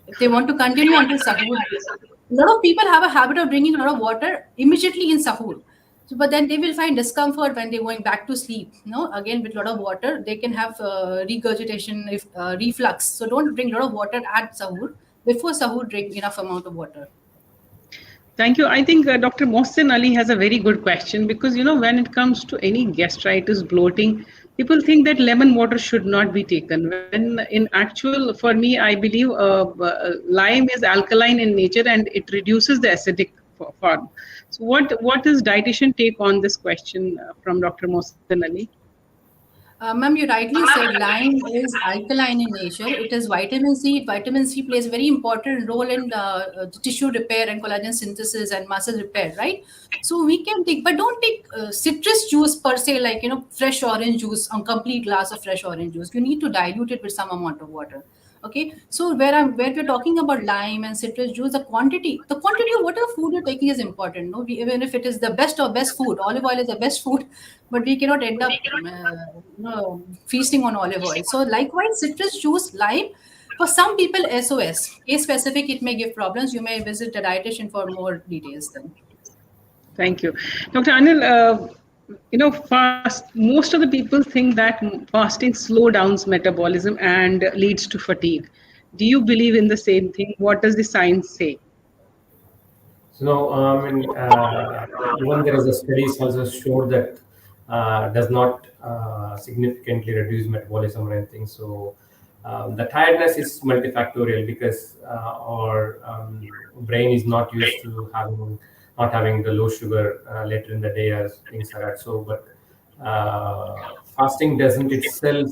If they want to continue until sahur, a lot of people have a habit of drinking a lot of water immediately in sahur. So, but then they will find discomfort when they're going back to sleep. Again with a lot of water, they can have regurgitation, if reflux. So don't drink a lot of water at sahur. Before sahur, drink enough amount of water. Thank you. I think Dr. Mohsin Ali has a very good question because, when it comes to any gastritis, bloating, people think that lemon water should not be taken. When in actual, for me, I believe lime is alkaline in nature and it reduces the acidic form. So, what is dietitian take on this question from Dr. Mohsin Ali? Ma'am, you rightly said lime is alkaline in nature. It is vitamin C. Vitamin C plays a very important role in tissue repair and collagen synthesis and muscle repair, right? So we can take, but don't take citrus juice per se, like fresh orange juice, a complete glass of fresh orange juice. You need to dilute it with some amount of water. Okay, so where we're talking about lime and citrus juice, the quantity of whatever food you're taking is important. No, even if it is the best of best food, olive oil is the best food, but we cannot end up feasting on olive oil. So likewise, citrus juice, lime. For some people, SOS case specific, it may give problems. You may visit a dietitian for more details then. Thank you. Dr. Anil, most of the people think that fasting slow downs metabolism and leads to fatigue. Do you believe in the same thing? What does the science say? So no, I mean, even there is a studies also show that does not significantly reduce metabolism or anything. So the tiredness is multifactorial because our brain is not used to not having the low sugar later in the day as things are at. So, but fasting doesn't itself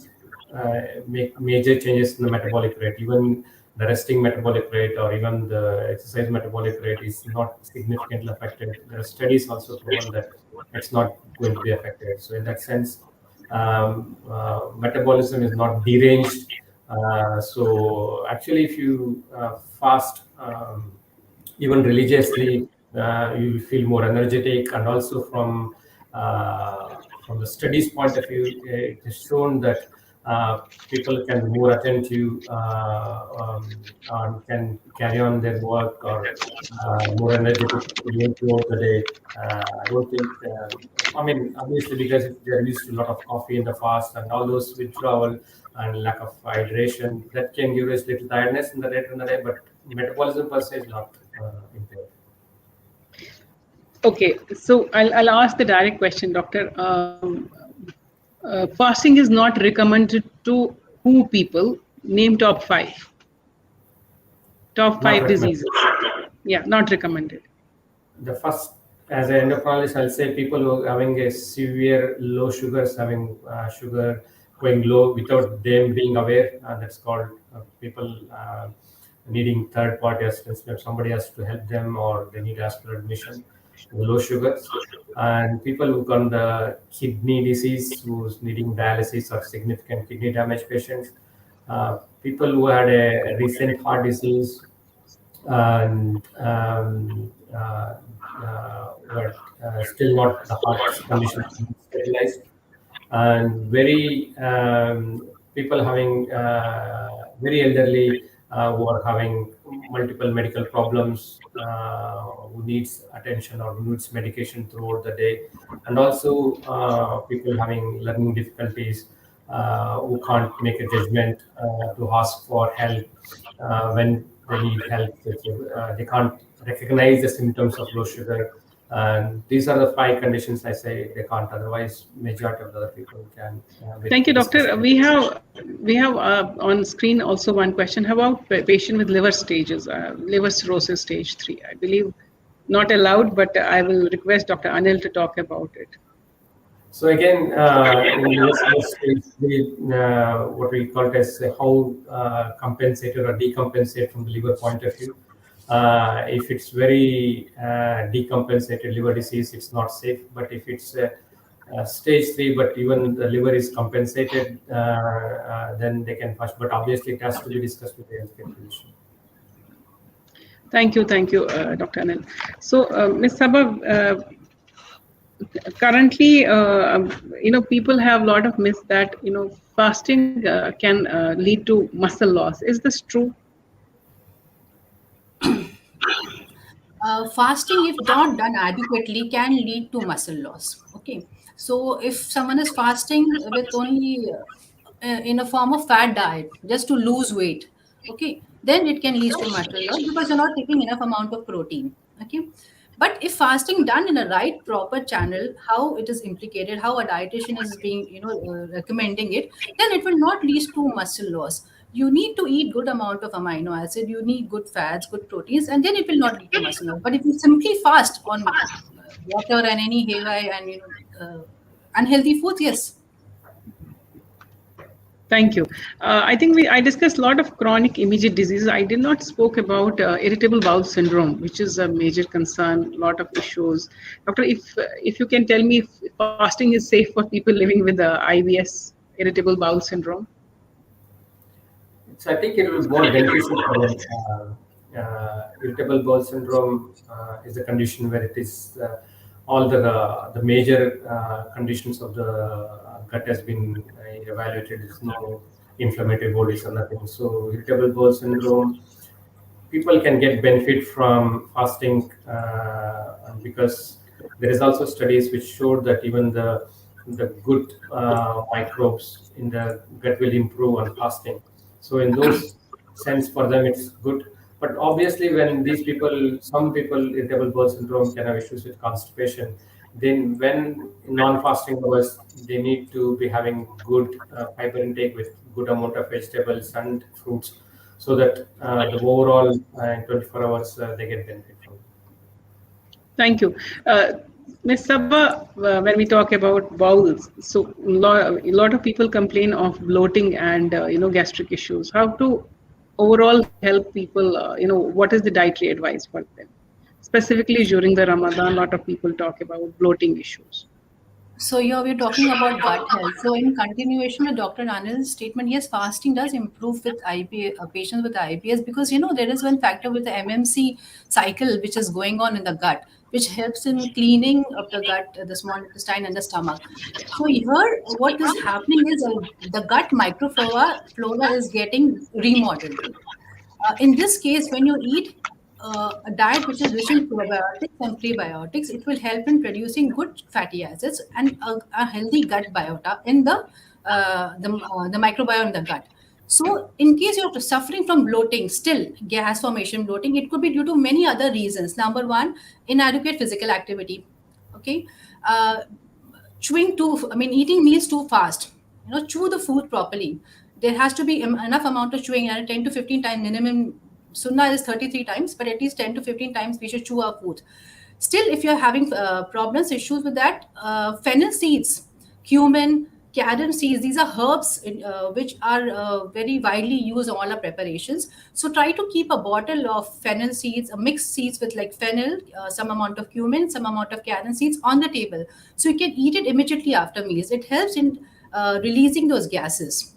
make major changes in the metabolic rate. Even the resting metabolic rate or even the exercise metabolic rate is not significantly affected. There are studies also proven that it's not going to be affected. So in that sense, metabolism is not deranged. So actually, if you fast even religiously, you will feel more energetic. And also from the studies point of view, it is shown that people can be more attentive, and can carry on their work, or more energetic even throughout the day. I don't think, I mean, obviously, because if they're used to a lot of coffee in the fast and all those withdrawal and lack of hydration, that can give us little tiredness in the later in the day, but metabolism per se is not impaired. Okay, so I'll ask the direct question, doctor. Fasting is not recommended to who people? Name top five. Top Not five recommended. diseases. Yeah, not recommended. The first, as an endocrinologist, I'll say people who are having a severe low sugars, having sugar going low without them being aware, that's called people needing third party assistance. If somebody has to help them, or they need hospital admission, low sugars. And people who got the kidney disease, who's needing dialysis, or significant kidney damage patients, people who had a recent heart disease, and but still not the heart condition stabilized, and very people having very elderly, who are having multiple medical problems, who needs attention or who needs medication throughout the day, and also people having learning difficulties, who can't make a judgment to ask for help when they need help. They can't recognize the symptoms of low sugar. And these are the five conditions I say they can't. Otherwise, majority of the other people can. Thank you, doctor. We have on screen also one question. How about patient with liver stages, liver cirrhosis stage 3? I believe not allowed, but I will request Dr. Anil to talk about it. So again, in liver stage, what we call it as how compensated or decompensate from the liver point of view. If it's very decompensated liver disease, it's not safe. But if it's stage 3, but even the liver is compensated, then they can fast. But obviously, it has to be discussed with the healthcare physician. Thank you, Dr. Anil. So, Ms. Saba, currently, people have a lot of myths that fasting can lead to muscle loss. Is this true? Fasting, if not done adequately, can lead to muscle loss. Okay, so if someone is fasting with only in a form of fat diet just to lose weight, okay, then it can lead to muscle loss because you're not taking enough amount of protein. Okay, but if fasting done in a right proper channel, how it is implicated, how a dietitian is being recommending it, then it will not lead to muscle loss. You need to eat good amount of amino acid, you need good fats, good proteins, and then it will not lead to muscle loss. But if you simply fast on water and any haywire and unhealthy foods, yes. Thank you. I think I discussed a lot of chronic immediate diseases. I did not spoke about irritable bowel syndrome, which is a major concern, a lot of issues. Doctor, if you can tell me if fasting is safe for people living with IBS, irritable bowel syndrome. So I think it will be more beneficial for them. Irritable bowel syndrome is a condition where it is all the major conditions of the gut has been evaluated. There's no inflammatory bodies or nothing. So irritable bowel syndrome, people can get benefit from fasting because there is also studies which showed that even the good microbes in the gut will improve on fasting. So in those sense, for them it's good. But obviously, when some people, irritable bowel syndrome can have issues with constipation. Then when non-fasting hours, they need to be having good fiber intake with good amount of vegetables and fruits, so that the overall in 24 hours they get benefit from it. Thank you. Ms. Saba, when we talk about bowels, so a lot of people complain of bloating and gastric issues. How to overall help people? What is the dietary advice for them? Specifically during the Ramadan, a lot of people talk about bloating issues. So here we're talking about gut health. So in continuation with Dr. Anil's statement, yes, fasting does improve with IBS, patients with IBS, because there is one factor with the MMC cycle which is going on in the gut, which helps in cleaning of the gut, the small intestine and the stomach. So here, what is happening is the gut microflora is getting remodeled. In this case, when you eat a diet which is rich in probiotics and prebiotics, it will help in producing good fatty acids and a healthy gut biota in the microbiome in the gut. So, in case you're suffering from bloating, still gas formation, bloating, it could be due to many other reasons. Number one, inadequate physical activity. Okay, uh, chewing too, I mean, eating meals too fast. Chew the food properly. There has to be enough amount of chewing, and 10 to 15 times minimum. Sunnah is 33 times, but at least 10 to 15 times we should chew our food. Still, if you're having problems, issues with that, fennel seeds, cumin, carom seeds, these are herbs which are very widely used in all our preparations. So try to keep a bottle of fennel seeds, a mixed seeds with like fennel, some amount of cumin, some amount of carom seeds on the table. So you can eat it immediately after meals. It helps in releasing those gases.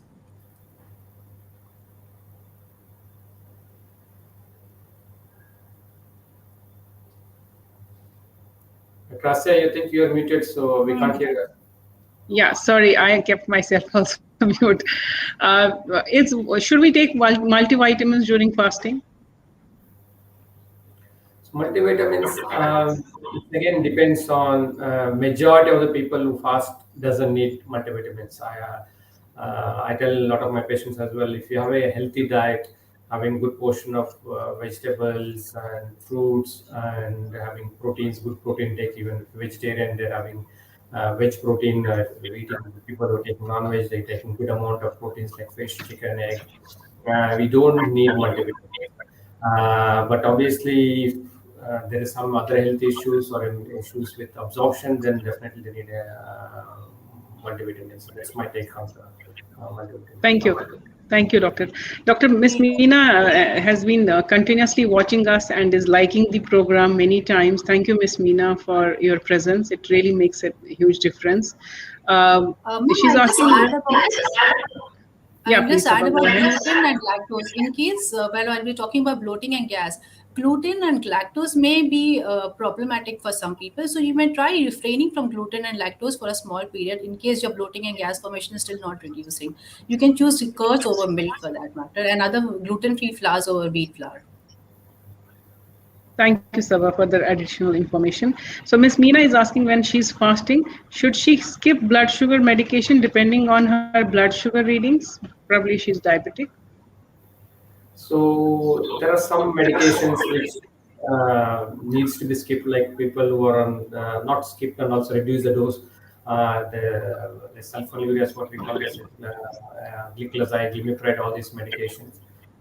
Krasya, you think you are muted, so we can't hear you. Yeah, sorry, I kept myself also mute. Should we take multivitamins during fasting? So multivitamins, it again depends on majority of the people who fast doesn't need multivitamins. I tell a lot of my patients as well, if you have a healthy diet, having good portion of vegetables and fruits and having proteins, good protein take, even vegetarian, they're having veg protein, eating people who are taking non-veg, they're taking good amount of proteins like fish, chicken, egg. We don't need multivitamins. But obviously, if there is some other health issues or issues with absorption, then definitely they need a multivitamins. So that's my take on the multivitamins. Thank you. Thank you, Doctor. Dr. Ms. Meena has been continuously watching us and is liking the program many times. Thank you, Ms. Meena, for your presence. It really makes a huge difference. She's asking. Yeah, I'll please, just add Sabha, go about ahead. gluten and lactose. In case, while we're talking about bloating and gas, gluten and lactose may be problematic for some people. So you may try refraining from gluten and lactose for a small period in case your bloating and gas formation is still not reducing. You can choose curds over milk for that matter, and other gluten-free flours over wheat flour. Thank you, Saba, for the additional information. So, Ms. Meena is asking, when she's fasting, should she skip blood sugar medication depending on her blood sugar readings? Probably she's diabetic. So there are some medications which needs to be skipped, like people who are on not skipped and also reduce the dose. The sulfonylureas, what we call this, glyclazide, glimepiride, all these medications.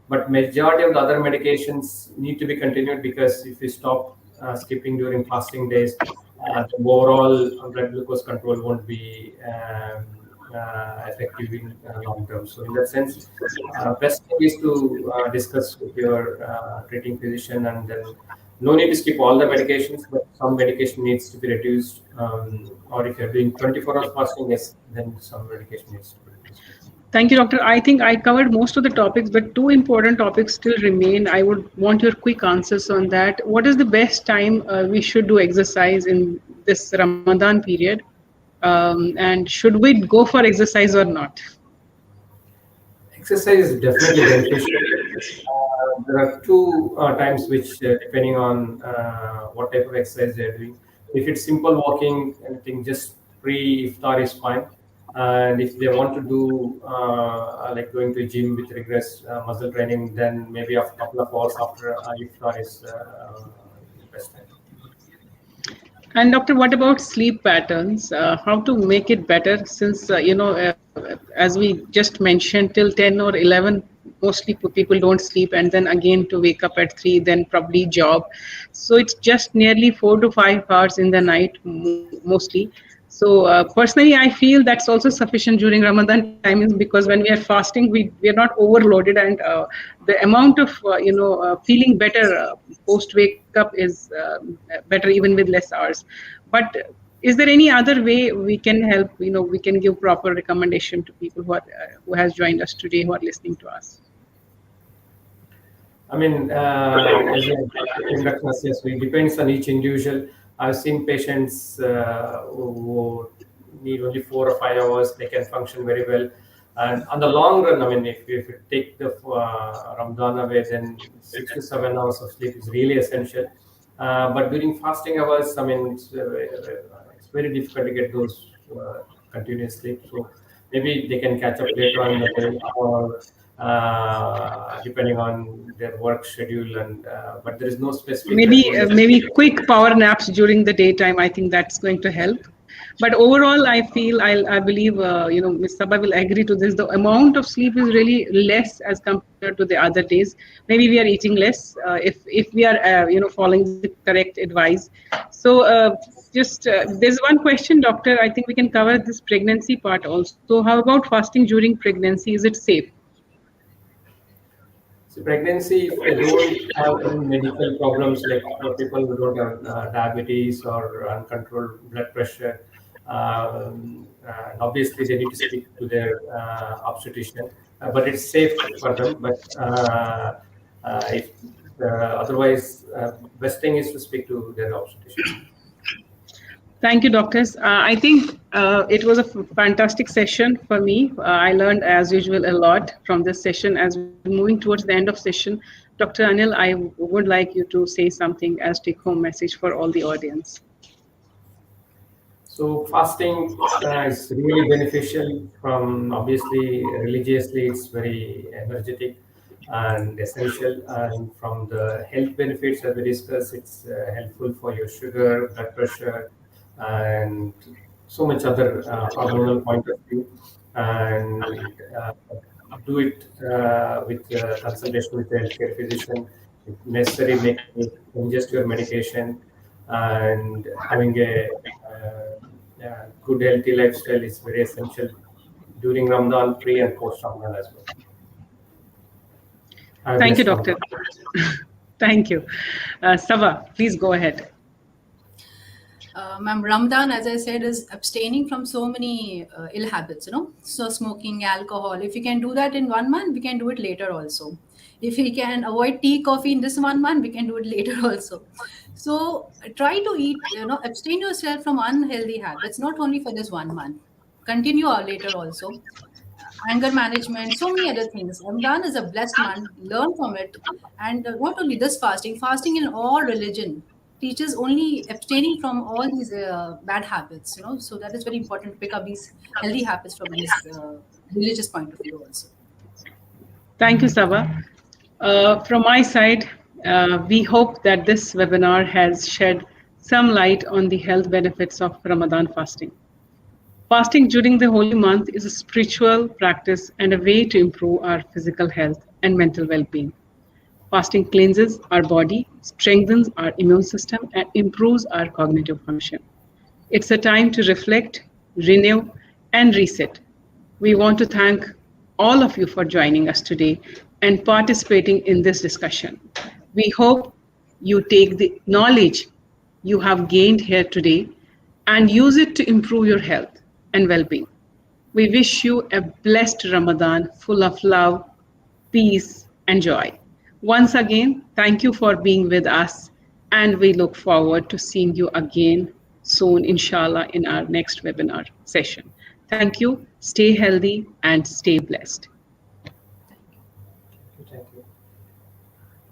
But majority of the other medications need to be continued, because if you stop skipping during fasting days, the overall blood glucose control won't be effective in long term. So in that sense, best thing is to discuss with your treating physician, and then no need to skip all the medications, but some medication needs to be reduced. Or if you're doing 24 hours fasting, yes, then some medication needs to be reduced. Thank you, Doctor. I think I covered most of the topics, but two important topics still remain. I would want your quick answers on that. What is the best time we should do exercise in this Ramadan period? And should we go for exercise or not? Exercise is definitely beneficial. There are two times which, depending on what type of exercise they're doing. If it's simple walking, I think just pre-iftar is fine. And if they want to do like going to gym with rigorous muscle training, then maybe a couple of hours after iftar is the best time. And Doctor, what about sleep patterns? How to make it better? Since as we just mentioned, till 10 or 11, mostly people don't sleep, and then again to wake up at 3, then probably job. So it's just nearly 4 to 5 hours in the night, mostly. So personally, I feel that's also sufficient during Ramadan times, because when we are fasting, we are not overloaded, and the amount of feeling better post wake up is better even with less hours. But Is there any other way we can help? We can give proper recommendation to people who has joined us today, who are listening to us. I mean, as a conduct assessment, it depends on each individual. I've seen patients who need only 4 or 5 hours, they can function very well. And on the long run, I mean, if you take the Ramadan away, then 6 to 7 hours of sleep is really essential. But during fasting hours, I mean, it's very difficult to get those continuous sleep. So maybe they can catch up later on in the day, or depending on their work schedule. And but there is no specific maybe quick power naps during the daytime. I think that's going to help. But overall, I believe, Ms. Saba will agree to this. The amount of sleep is really less as compared to the other days. Maybe we are eating less if we are, following the correct advice. So there's one question, doctor. I think we can cover this pregnancy part also. How about fasting during pregnancy? Is it safe? So pregnancy, if they don't have any medical problems, like for people who don't have diabetes or uncontrolled blood pressure, and obviously they need to speak to their obstetrician, but it's safe for them. But if otherwise, best thing is to speak to their obstetrician. Thank you, doctors. I think it was a fantastic session for me. I learned, as usual, a lot from this session. As we're moving towards the end of session, Dr. Anil, I would like you to say something as take-home message for all the audience. So fasting is really beneficial. From obviously religiously, it's very energetic and essential. And from the health benefits that we discussed, it's helpful for your sugar, blood pressure, and so much other hormonal point of view. And do it with consultation with the healthcare physician. If necessary, make ingest your medication, and having a good healthy lifestyle is very essential during Ramadan, pre and post Ramadan as well. Thank you, doctor. Thank you. Saba, please go ahead. Ma'am, Ramadan, as I said, is abstaining from so many ill habits, so smoking, alcohol. If you can do that in 1 month, we can do it later also. If we can avoid tea, coffee in this 1 month, we can do it later also. So try to eat, abstain yourself from unhealthy habits, not only for this 1 month. Continue later also. Anger management, so many other things. Ramadan is a blessed month. Learn from it. And not only this fasting in all religion teaches only abstaining from all these bad habits, so that is very important to pick up these healthy habits from this religious point of view also. Thank you, Saba. From my side, we hope that this webinar has shed some light on the health benefits of Ramadan fasting. Fasting during the holy month is a spiritual practice and a way to improve our physical health and mental well-being. Fasting cleanses our body, strengthens our immune system, and improves our cognitive function. It's a time to reflect, renew, and reset. We want to thank all of you for joining us today and participating in this discussion. We hope you take the knowledge you have gained here today and use it to improve your health and well-being. We wish you a blessed Ramadan full of love, peace, and joy. Once again, thank you for being with us, and we look forward to seeing you again soon, inshallah, in our next webinar session. Thank you, stay healthy, and stay blessed.